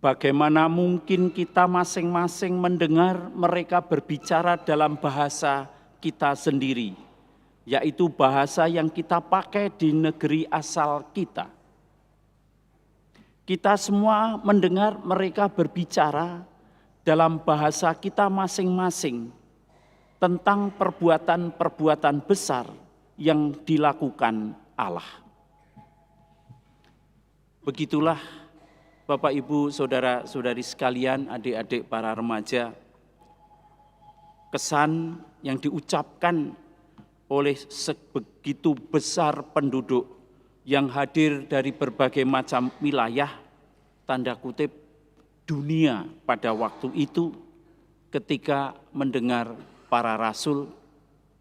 Bagaimana mungkin kita masing-masing mendengar mereka berbicara dalam bahasa kita sendiri, yaitu bahasa yang kita pakai di negeri asal kita. Kita semua mendengar mereka berbicara dalam bahasa kita masing-masing tentang perbuatan-perbuatan besar yang dilakukan Allah. Begitulah Bapak, Ibu, Saudara-saudari sekalian, adik-adik para remaja, kesan yang diucapkan oleh sebegitu besar penduduk yang hadir dari berbagai macam wilayah, tanda kutip, dunia pada waktu itu ketika mendengar para rasul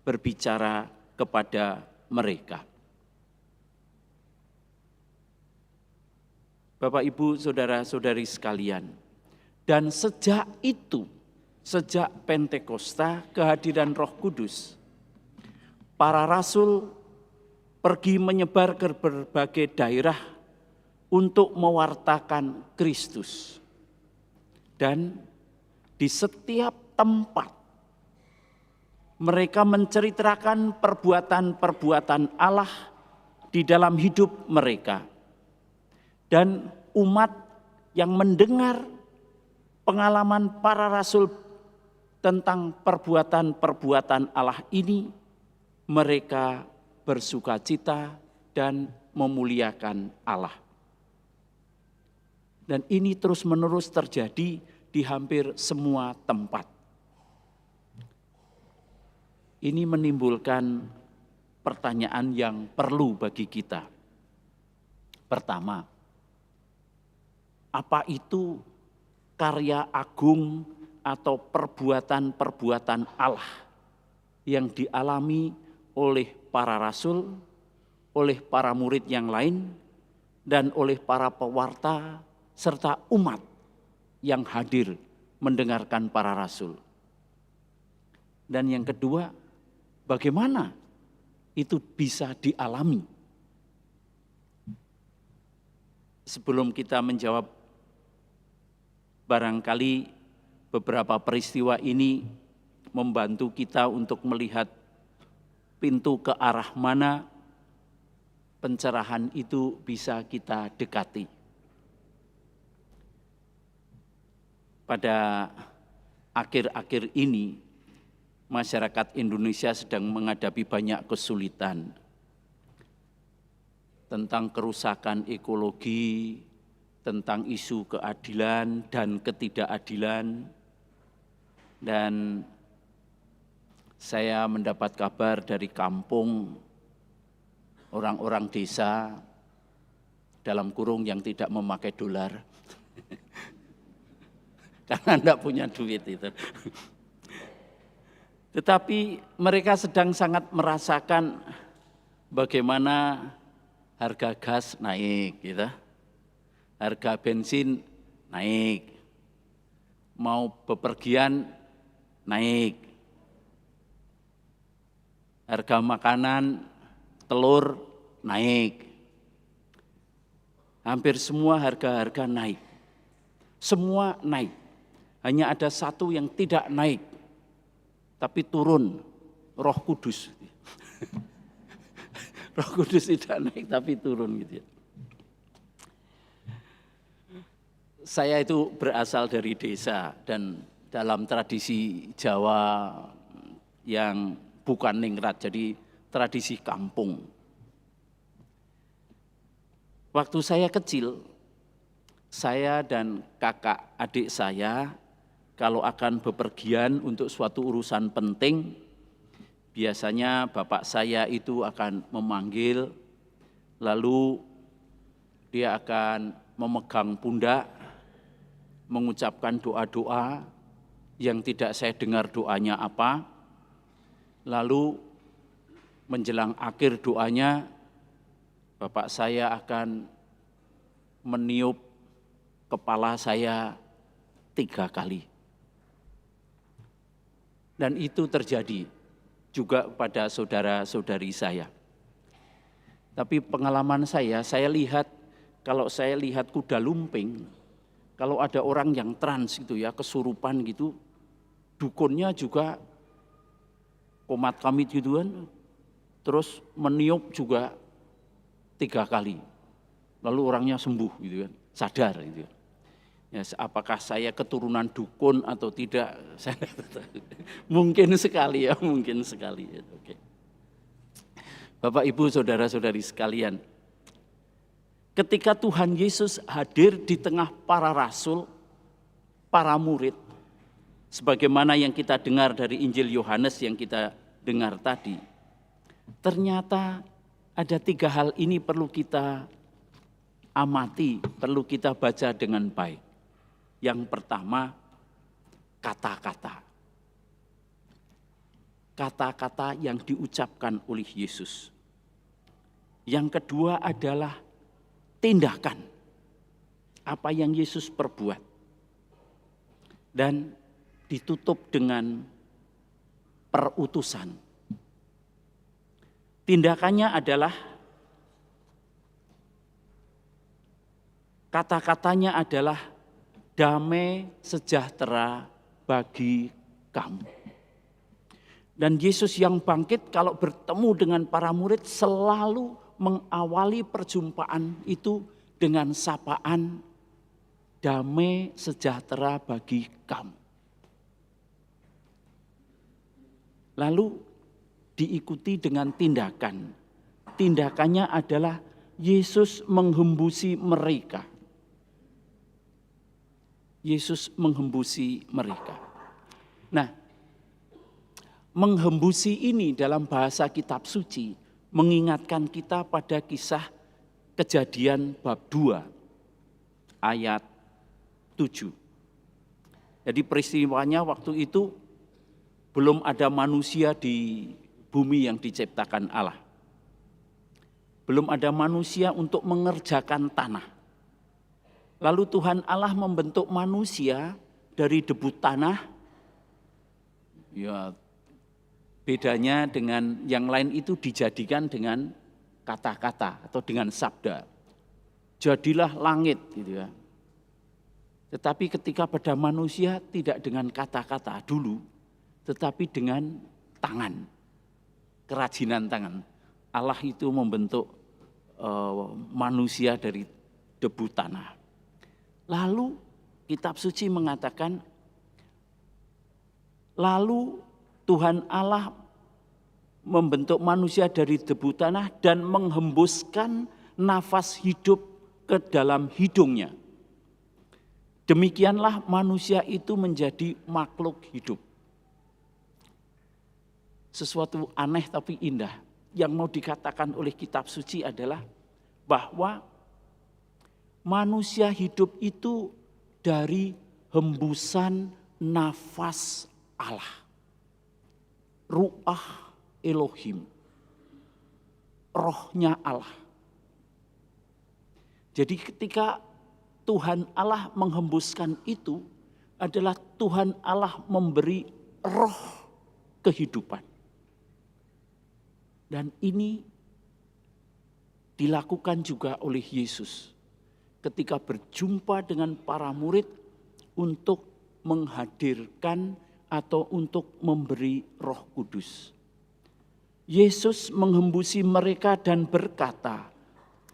berbicara kepada mereka. Bapak, Ibu, Saudara-saudari sekalian, dan sejak itu, sejak Pentakosta, kehadiran Roh Kudus, para rasul pergi menyebar ke berbagai daerah untuk mewartakan Kristus. Dan di setiap tempat mereka menceritakan perbuatan-perbuatan Allah di dalam hidup mereka. Dan umat yang mendengar pengalaman para rasul tentang perbuatan-perbuatan Allah ini, mereka bersukacita dan memuliakan Allah. Dan ini terus-menerus terjadi di hampir semua tempat. Ini menimbulkan pertanyaan yang perlu bagi kita. Pertama, apa itu karya agung atau perbuatan-perbuatan Allah yang dialami oleh para rasul, oleh para murid yang lain, dan oleh para pewarta serta umat yang hadir mendengarkan para rasul? Dan yang kedua, bagaimana itu bisa dialami? Sebelum kita menjawab, barangkali beberapa peristiwa ini membantu kita untuk melihat pintu ke arah mana pencerahan itu bisa kita dekati. Pada akhir-akhir ini, masyarakat Indonesia sedang menghadapi banyak kesulitan tentang kerusakan ekologi, tentang isu keadilan dan ketidakadilan. Dan saya mendapat kabar dari kampung, orang-orang desa, dalam kurung yang tidak memakai dolar, karena tidak punya duit itu. Tetapi mereka sedang sangat merasakan bagaimana harga gas naik, gitu. Harga bensin naik, mau bepergian naik, harga makanan, telur naik, hampir semua harga-harga naik, semua naik. Hanya ada satu yang tidak naik, tapi turun, Roh Kudus. Roh Kudus tidak naik tapi turun gitu ya. Saya itu berasal dari desa dan dalam tradisi Jawa yang bukan ningrat, jadi tradisi kampung. Waktu saya kecil, saya dan kakak adik saya kalau akan bepergian untuk suatu urusan penting, biasanya bapak saya itu akan memanggil, lalu dia akan memegang pundak, mengucapkan doa-doa yang tidak saya dengar doanya apa, lalu menjelang akhir doanya, bapak saya akan meniup kepala saya 3 kali. Dan itu terjadi juga pada saudara-saudari saya. Tapi pengalaman saya lihat, kalau saya lihat kuda lumping, Kalau ada orang yang trans gitu ya, kesurupan gitu, dukunnya juga komat kamit gitu kan, terus meniup juga 3 kali, lalu orangnya sembuh gitu kan, sadar gitu. Ya, apakah saya keturunan dukun atau tidak? Saya mungkin sekali ya, mungkin sekali. Oke. Bapak, Ibu, saudara-saudari sekalian, ketika Tuhan Yesus hadir di tengah para rasul, para murid, sebagaimana yang kita dengar dari Injil Yohanes yang kita dengar tadi, ternyata ada 3 hal ini perlu kita amati, perlu kita baca dengan baik. Yang pertama, kata-kata. Kata-kata yang diucapkan oleh Yesus. Yang kedua adalah tindakan. Apa yang Yesus perbuat. Dan ditutup dengan perutusan. Tindakannya adalah, kata-katanya adalah damai sejahtera bagi kamu. Dan Yesus yang bangkit kalau bertemu dengan para murid selalu mengawali perjumpaan itu dengan sapaan damai sejahtera bagi kamu. Lalu diikuti dengan tindakan. Tindakannya adalah Yesus menghembusi mereka. Yesus menghembusi mereka. Nah, menghembusi ini dalam bahasa kitab suci mengingatkan kita pada kisah Kejadian bab 2 ayat 7. Jadi peristiwanya waktu itu belum ada manusia di bumi yang diciptakan Allah. Belum ada manusia untuk mengerjakan tanah. Lalu Tuhan Allah membentuk manusia dari debu tanah. Ya, bedanya dengan yang lain itu dijadikan dengan kata-kata atau dengan sabda. Jadilah langit gitu ya. Tetapi ketika pada manusia tidak dengan kata-kata dulu, tetapi dengan tangan. Kerajinan tangan. Allah itu membentuk manusia dari debu tanah. Lalu kitab suci mengatakan, lalu Tuhan Allah membentuk manusia dari debu tanah dan menghembuskan nafas hidup ke dalam hidungnya. Demikianlah manusia itu menjadi makhluk hidup. Sesuatu aneh tapi indah. Yang mau dikatakan oleh kitab suci adalah bahwa manusia hidup itu dari hembusan nafas Allah. Ruah Elohim. Rohnya Allah. Jadi ketika Tuhan Allah menghembuskan itu adalah Tuhan Allah memberi roh kehidupan. Dan ini dilakukan juga oleh Yesus ketika berjumpa dengan para murid untuk menghadirkan atau untuk memberi Roh Kudus. Yesus menghembusi mereka dan berkata,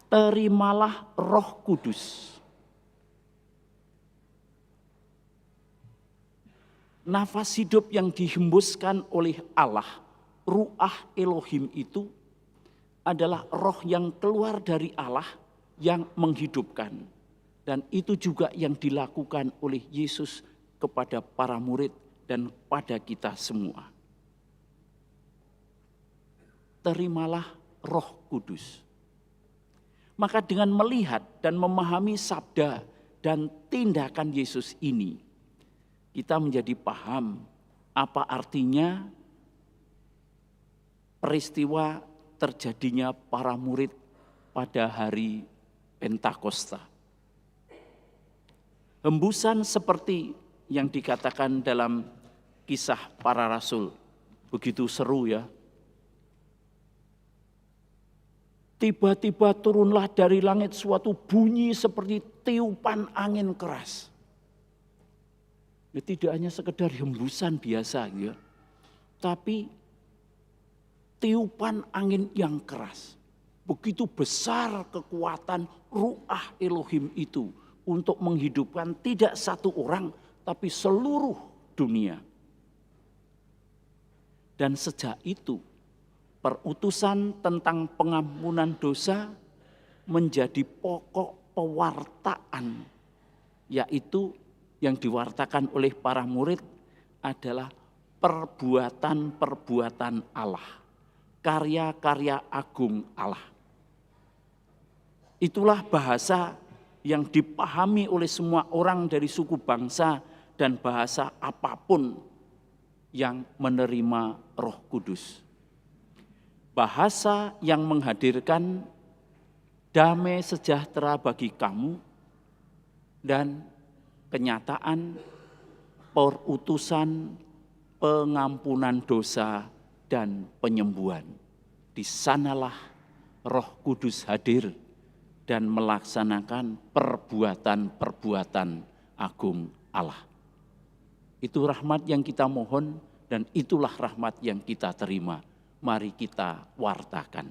terimalah Roh Kudus. Nafas hidup yang dihembuskan oleh Allah, Ruah Elohim itu adalah roh yang keluar dari Allah yang menghidupkan. Dan itu juga yang dilakukan oleh Yesus kepada para murid dan pada kita semua. Terimalah Roh Kudus. Maka dengan melihat dan memahami sabda dan tindakan Yesus ini, kita menjadi paham apa artinya peristiwa terjadinya para murid pada hari Pentakosta. Hembusan seperti yang dikatakan dalam Kisah Para Rasul, begitu seru ya. Tiba-tiba turunlah dari langit suatu bunyi seperti tiupan angin keras. Ya, tidak hanya sekedar hembusan biasa ya, tapi tiupan angin yang keras. Begitu besar kekuatan ruah Elohim itu untuk menghidupkan tidak satu orang, tapi seluruh dunia. Dan sejak itu, perutusan tentang pengampunan dosa menjadi pokok pewartaan, yaitu yang diwartakan oleh para murid adalah perbuatan-perbuatan Allah, karya-karya agung Allah. Itulah bahasa yang dipahami oleh semua orang dari suku bangsa dan bahasa apapun yang menerima Roh Kudus. Bahasa yang menghadirkan damai sejahtera bagi kamu dan kenyataan perutusan pengampunan dosa dan penyembuhan. Di sanalah Roh Kudus hadir dan melaksanakan perbuatan-perbuatan agung Allah. Itu rahmat yang kita mohon dan itulah rahmat yang kita terima. Mari kita wartakan.